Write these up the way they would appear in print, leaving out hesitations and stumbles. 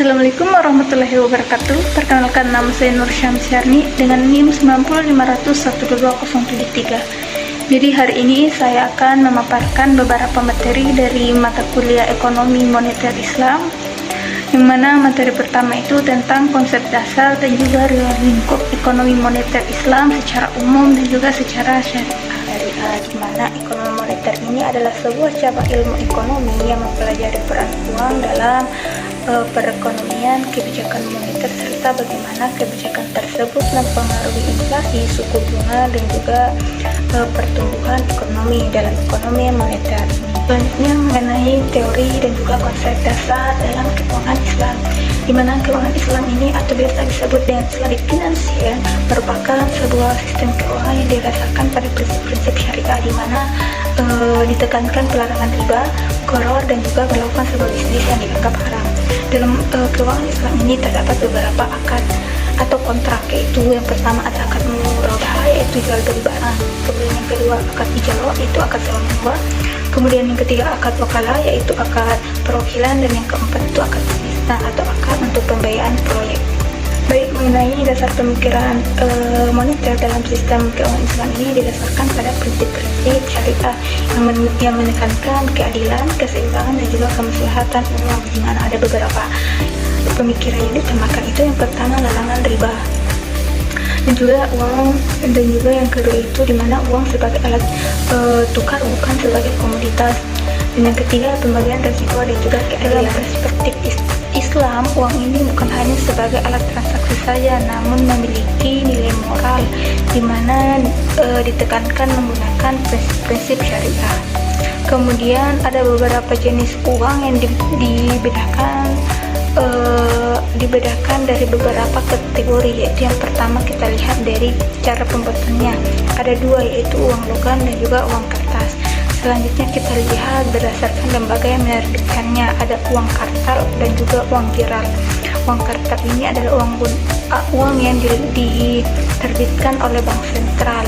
Assalamualaikum warahmatullahi wabarakatuh. Perkenalkan, nama saya Nur Syamsyarni dengan NIM 9051073. Jadi hari ini saya akan memaparkan beberapa materi dari mata kuliah Ekonomi Moneter Islam, yang mana materi pertama itu tentang konsep dasar dan juga ruang lingkup ekonomi moneter Islam secara umum dan juga secara syariah. Di mana ekonomi moneter ini adalah sebuah cabang ilmu ekonomi yang mempelajari peran uang dalam perekonomian, kebijakan moneter, serta bagaimana kebijakan tersebut mempengaruhi inflasi, suku bunga, dan juga pertumbuhan ekonomi dalam ekonomi moneter. Selanjutnya mengenai teori dan juga konsep dasar dalam keuangan Islam, di mana keuangan Islam ini atau biasa disebut dengan Islamic Financial merupakan sebuah sistem keuangan yang didasarkan pada prinsip-prinsip syariah, di mana ditekankan pelarangan riba, gharar, dan juga melakukan sebuah bisnis yang dianggap haram. Dalam keuangan Islam ini terdapat beberapa akad atau kontrak, yaitu yang pertama ada akad murabahah, yaitu jual beli barang. Kemudian yang kedua akad ijarah, yaitu akad sewa menyewa. Kemudian yang ketiga akad wakalah, yaitu akad perwakilan, dan yang keempat itu akad istisna atau akad untuk pembiayaan proyek. Baik, mengenai dasar pemikiran moneter dalam sistem keuangan Islam ini didasarkan pada prinsip-prinsip syariah yang menekankan keadilan, keseimbangan, dan juga kemaslahatan uang, di mana ada beberapa pemikiran yang ditemakan. Itu yang pertama larangan riba, dan juga uang, dan juga yang kedua itu dimana uang sebagai alat tukar, bukan sebagai komoditas, dan yang ketiga pembagian resiko dan juga keadilan. Dalam perspektif Islam, uang ini bukan hanya sebagai alat transaksi saja, namun memiliki nilai moral, di mana ditekankan menggunakan prinsip syariah. Kemudian ada beberapa jenis uang yang dibedakan dari beberapa kategori, yaitu yang pertama kita lihat dari cara pembuatannya. Ada dua, yaitu uang logam dan juga uang kertas. Selanjutnya kita lihat berdasarkan lembaga yang menerbitkannya. Ada uang kartal dan juga uang giral. Uang kartal ini adalah uang yang diterbitkan oleh bank sentral.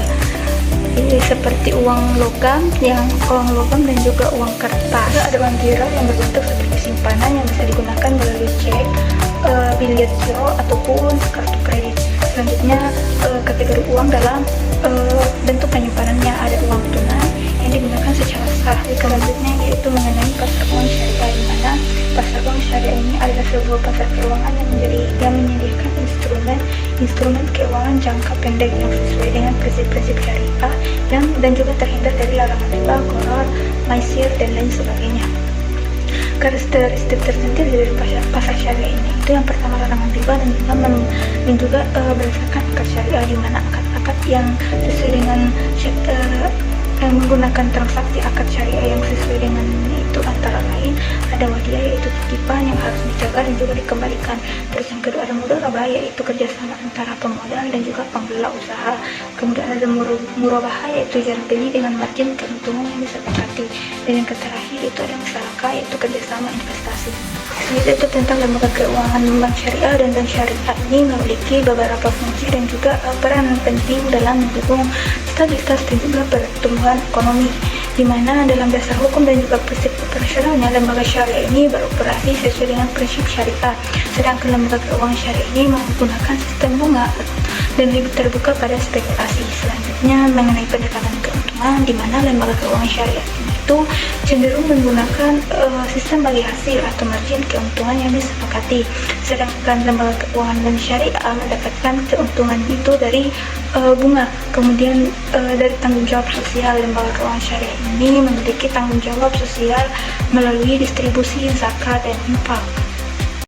Ini seperti uang logam dan juga uang kertas. Ada uang giral yang berbentuk seperti simpanan yang bisa digunakan melalui cek, bilet giro, ataupun kartu kredit. Selanjutnya kategori uang dalam bentuk penyimpanannya. Ada uang tunai yang digunakan secara sah. Selanjutnya yaitu mengenai pasar uang syariah, di mana pasar uang syariah ini adalah sebuah pasar keuangan yang menyediakan instrumen keuangan jangka pendek yang sesuai dengan prinsip-prinsip syariah dan juga terhindar dari larangan riba, gharar, maisir, dan lain sebagainya. Karakteristik tertentu dari pasar syariah ini itu yang pertama larangan riba, dan juga berdasarkan akad syariah, di mana akad-akad yang sesuai dengan menggunakan transaksi akad syariah yang sesuai dengan itu antara lain ada wadiah, yaitu titipan yang harus dijaga dan juga dikembalikan. Terus yang kedua ada mudharabah, yaitu kerjasama antara pemodal dan juga pengelola usaha. Kemudian ada murabahah, yaitu jual beli dengan margin keuntungan yang disepakati. Dan yang terakhir itu ada musyarakah, yaitu kerjasama investasi. Itu tentang lembaga keuangan bank syariah, dan bank syariah ini memiliki beberapa fungsi dan juga peran penting dalam mendukung stabilitas dan juga pertumbuhan ekonomi, di mana dalam dasar hukum dan juga prinsip operasionalnya lembaga syariah ini beroperasi sesuai dengan prinsip syariah. Sedangkan lembaga keuangan syariah ini menggunakan sistem bunga dan lebih terbuka pada spekulasi. Selanjutnya mengenai pendekatan keuntungan, di mana lembaga keuangan syariah itu cenderung menggunakan sistem bagi hasil atau margin keuntungan yang disepakati. Sedangkan lembaga keuangan dan syariah mendapatkan keuntungan itu dari bunga. Kemudian dari tanggung jawab sosial, lembaga keuangan syariah ini memiliki tanggung jawab sosial melalui distribusi zakat dan infak.